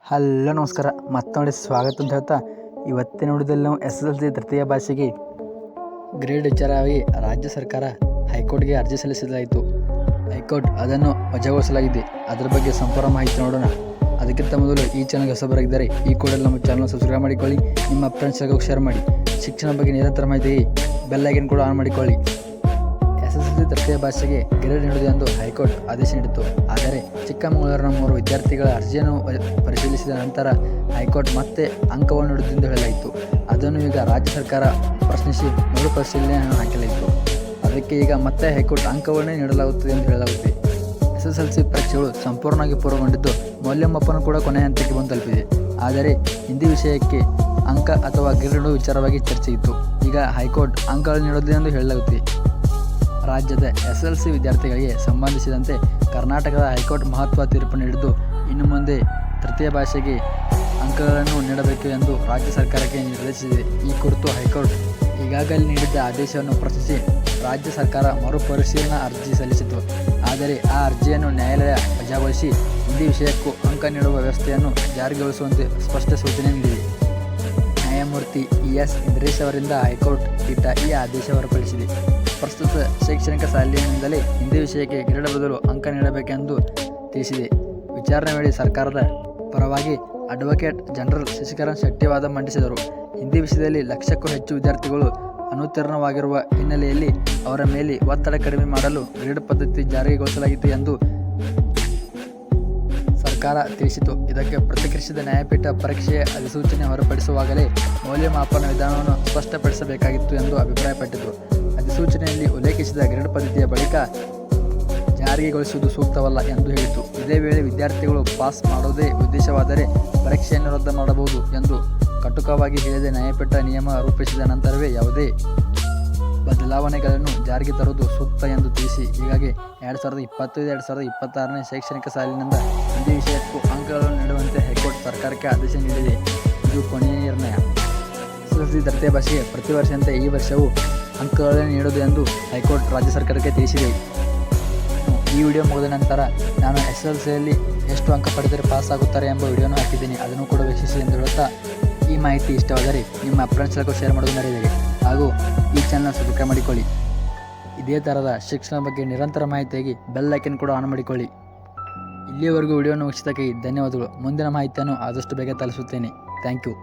Hello ನಮಸ್ಕಾರ ಮತ್ತೊಂದು ಸ್ವಾಗತ ಅಂತ ಹೇಳ್ತಾ ಇವತ್ತಿನ ವಿಡಿಯೋದಲ್ಲಿ ನಾವು SSLC ತೃತೀಯ ಭಾಷೆಗೆ ಗ್ರೇಡ್ ವಿಚಾರವಾಗಿ ರಾಜ್ಯ ಸರ್ಕಾರ ಹೈಕೋರ್ಟ್ಗೆ ಅರ್ಜಿ ಸಲ್ಲಿಸಲಾಯಿತು. ಹೈಕೋರ್ಟ್ ಅದನ್ನು ವಜಾಗೊಳಿಸಲಾಗಿದೆ. ಅದರ ಬಗ್ಗೆ ಸಂಪೂರ್ಣ ಮಾಹಿತಿ ನೋಡೋಣ. ಅದಕ್ಕಿಂತ ಮೊದಲು ಈ ಚಾನಲ್ಗೆ ಹೊಸಬರಾಗಿದ್ದರೆ ಈ ಕೂಡಲೇ ನಮ್ಮ ಚಾನಲ್ ಸಬ್ಸ್ಕ್ರೈಬ್ ಮಾಡಿಕೊಳ್ಳಿ, ನಿಮ್ಮ ಫ್ರೆಂಡ್ಸ್ಗಳಿಗೆ ಶೇರ್ ಮಾಡಿ. ಶಿಕ್ಷಣ ಬಗ್ಗೆ ನಿರಂತರ ಮಾಹಿತಿಗೆ ಬೆಲ್ ಐಕಾನ್ ಕೂಡ ಆನ್ ಮಾಡಿಕೊಳ್ಳಿ. SSLC ತೃತೀಯ ಭಾಷೆಗೆ ಗ್ರೇಡ್ ನೀಡುವುದು ಎಂದು ಹೈಕೋರ್ಟ್ ಆದೇಶ ನೀಡಿತು. ಆದರೆ ಚಿಕ್ಕಮಗಳೂರಿನ 3 ವಿದ್ಯಾರ್ಥಿಗಳ ಅರ್ಜಿಯನ್ನು ಪರಿಶೀಲಿಸಿದ ನಂತರ ಹೈಕೋರ್ಟ್ ಮತ್ತೆ ಅಂಕವನ್ನು ನೀಡುವುದೆಂದು ಹೇಳಲಾಯಿತು. ಅದನ್ನು ಈಗ ರಾಜ್ಯ ಸರ್ಕಾರ ಪ್ರಶ್ನಿಸಿ ಮರುಪರಿಶೀಲನೆಯನ್ನು ಹಾಕಲಾಯಿತು. ಅದಕ್ಕೆ ಈಗ ಮತ್ತೆ ಹೈಕೋರ್ಟ್ ಅಂಕವನ್ನೇ ನೀಡಲಾಗುತ್ತದೆ ಎಂದು ಹೇಳಲಾಗುತ್ತದೆ. SSLC ಪರೀಕ್ಷೆಗಳು ಸಂಪೂರ್ಣವಾಗಿ ಪೂರ್ಣಗೊಂಡಿದ್ದು ಮೌಲ್ಯಮಾಪನ ಕೂಡ ಕೊನೆಯ ಹಂತಕ್ಕೆ ಬಂದು ತಲುಪಿದೆ. ಆದರೆ ಹಿಂದಿ ವಿಷಯಕ್ಕೆ ಅಂಕ ಅಥವಾ ಗ್ರೇಡ್ ನೀಡುವ ವಿಚಾರವಾಗಿ ಚರ್ಚೆ ಇತ್ತು. ಈಗ ಹೈಕೋರ್ಟ್ ಅಂಕಗಳನ್ನು ನೀಡುತ್ತದೆ ಎಂದು ಹೇಳಲಾಗುತ್ತದೆ. ರಾಜ್ಯದ SSLC ವಿದ್ಯಾರ್ಥಿಗಳಿಗೆ ಸಂಬಂಧಿಸಿದಂತೆ ಕರ್ನಾಟಕದ ಹೈಕೋರ್ಟ್ ಮಹತ್ವದ ತೀರ್ಪು ನೀಡಿದ್ದು, ಇನ್ನು ಮುಂದೆ ತೃತೀಯ ಭಾಷೆಗೆ ಅಂಕಗಳನ್ನು ನೀಡಬೇಕು ಎಂದು ರಾಜ್ಯ ಸರ್ಕಾರಕ್ಕೆ ನಿರ್ದೇಶಿಸಿದೆ. ಈ ಕುರಿತು ಹೈಕೋರ್ಟ್ ಈಗಾಗಲೇ ನೀಡಿದ್ದ ಆದೇಶವನ್ನು ಪ್ರಶ್ನಿಸಿ ರಾಜ್ಯ ಸರ್ಕಾರ ಮರುಪರಿಶೀಲನಾ ಅರ್ಜಿ ಸಲ್ಲಿಸಿತು. ಆದರೆ ಆ ಅರ್ಜಿಯನ್ನು ನ್ಯಾಯಾಲಯ ವಜಾಗೊಳಿಸಿ ಹಿಂದಿ ವಿಷಯಕ್ಕೂ ಅಂಕ ನೀಡುವ ವ್ಯವಸ್ಥೆಯನ್ನು ಜಾರಿಗೊಳಿಸುವಂತೆ ಸ್ಪಷ್ಟ ಸೂಚನೆ ನೀಡಿದೆ. ನ್ಯಾಯಮೂರ್ತಿ ES ಇಂದ್ರೇಶ್ ಅವರಿಂದ ಹೈಕೋರ್ಟ್ ಪೀಠ ಈ ಆದೇಶ ಹೊರಡಿಸಿದೆ. ಪ್ರಸ್ತುತ ಶೈಕ್ಷಣಿಕ ಸಾಲಿನಿಂದಲೇ ಹಿಂದಿ ವಿಷಯಕ್ಕೆ ಗ್ರೇಡ್ ಬದಲು ಅಂಕ ನೀಡಬೇಕೆಂದು ತಿಳಿಸಿದೆ. ವಿಚಾರಣೆ ವೇಳೆ ಸರ್ಕಾರದ ಪರವಾಗಿ ಅಡ್ವೊಕೇಟ್ ಜನರಲ್ ಶಶಿಕರಣ್ ಶೆಟ್ಟಿ ವಾದ ಮಂಡಿಸಿದರು. ಹಿಂದಿ ವಿಷಯದಲ್ಲಿ ಲಕ್ಷಕ್ಕೂ ಹೆಚ್ಚು ವಿದ್ಯಾರ್ಥಿಗಳು ಅನುತ್ತೀರ್ಣವಾಗಿರುವ ಹಿನ್ನೆಲೆಯಲ್ಲಿ ಅವರ ಮೇಲೆ ಒತ್ತಡ ಕಡಿಮೆ ಮಾಡಲು ಗ್ರೇಡ್ ಪದ್ಧತಿ ಜಾರಿಗೊಳಿಸಲಾಗಿದೆ ಎಂದು ಸರ್ಕಾರ ತಿಳಿಸಿತು. ಇದಕ್ಕೆ ಪ್ರತಿಕ್ರಿಯಿಸಿದ ನ್ಯಾಯಪೀಠ ಪರೀಕ್ಷೆಯ ಅಧಿಸೂಚನೆ ಹೊರಡಿಸುವಾಗಲೇ ಮೌಲ್ಯಮಾಪನ ವಿಧಾನವನ್ನು ಸ್ಪಷ್ಟಪಡಿಸಬೇಕಾಗಿತ್ತು ಎಂದು ಅಭಿಪ್ರಾಯಪಟ್ಟಿತು. ಅಧಿಸೂಚನೆಯಲ್ಲಿ ಉಲ್ಲೇಖಿಸಿದ ಗ್ರೇಡ್ ಪದ್ಧತಿಯ ಬಳಿಕ ಜಾರಿಗೊಳಿಸುವುದು ಸೂಕ್ತವಲ್ಲ ಎಂದು ಹೇಳಿತು. ಇದೇ ವೇಳೆ ವಿದ್ಯಾರ್ಥಿಗಳು ಪಾಸ್ ಮಾಡುವುದೇ ಉದ್ದೇಶವಾದರೆ ಪರೀಕ್ಷೆಯನ್ನು ರದ್ದು ಮಾಡಬಹುದು ಎಂದು ಕಟುಕವಾಗಿ ಹೇಳಿದ ನ್ಯಾಯಪೀಠ ನಿಯಮ ರೂಪಿಸಿದ ನಂತರವೇ ಯಾವುದೇ ಬದಲಾವಣೆಗಳನ್ನು ಜಾರಿಗೆ ತರುವುದು ಸೂಕ್ತ ಎಂದು ತಿಳಿಸಿ ಹೀಗಾಗಿ 2025-2026ನೇ ಶೈಕ್ಷಣಿಕ ಸಾಲಿನಿಂದ ಹಿಂದಿ ವಿಷಯಕ್ಕೂ ಅಂಕಗಳನ್ನು ನೀಡುವಂತೆ ಹೈಕೋರ್ಟ್ ಸರ್ಕಾರಕ್ಕೆ ಆದೇಶ ನೀಡಿದೆ. ಇದು ಕೊನೆಯ ನಿರ್ಣಯ. SSLC ತೃತೀಯ ಭಾಷೆಗೆ ಪ್ರತಿ ವರ್ಷದಂತೆ ಈ ವರ್ಷವೂ ಅಂಕಗಳನ್ನು ನೀಡುವುದು ಎಂದು ಹೈಕೋರ್ಟ್ ರಾಜ್ಯ ಸರ್ಕಾರಕ್ಕೆ ತಿಳಿಸಿದೆ. ಈ ವಿಡಿಯೋ ಮುಗಿದ ನಂತರ ನಾನು SSLCಯಲ್ಲಿ ಎಷ್ಟು ಅಂಕ ಪಡೆದರೆ ಪಾಸ್ ಆಗುತ್ತಾರೆ ಎಂಬ ವಿಡಿಯೋನು ಹಾಕಿದ್ದೀನಿ, ಅದನ್ನು ಕೂಡ ವೀಕ್ಷಿಸಿ ಎಂದು ಹೇಳುತ್ತಾ ಈ ಮಾಹಿತಿ ಇಷ್ಟವಾದರೆ ನಿಮ್ಮ ಫ್ರೆಂಡ್ಸ್ಗಳಿಗೂ ಶೇರ್ ಮಾಡೋದು ಮರೆಯಬೇಡಿ. ಹಾಗೂ ಈ ಚಾನಲ್ ಸಬ್ಸ್ಕ್ರೈಬ್ ಮಾಡಿಕೊಳ್ಳಿ. ಇದೇ ಥರದ ಶಿಕ್ಷಣ ಬಗ್ಗೆ ನಿರಂತರ ಮಾಹಿತಿಯಾಗಿ ಬೆಲ್ ಐಕನ್ ಕೂಡ ಆನ್ ಮಾಡಿಕೊಳ್ಳಿ. ಇಲ್ಲಿಯವರೆಗೂ ವಿಡಿಯೋನ ವೀಕ್ಷಿಸೋದಕ್ಕೆ ಧನ್ಯವಾದಗಳು. ಮುಂದಿನ ಮಾಹಿತಿಯನ್ನು ಆದಷ್ಟು ಬೇಗ ತಲುಪಿಸುತ್ತೇನೆ. Thank you.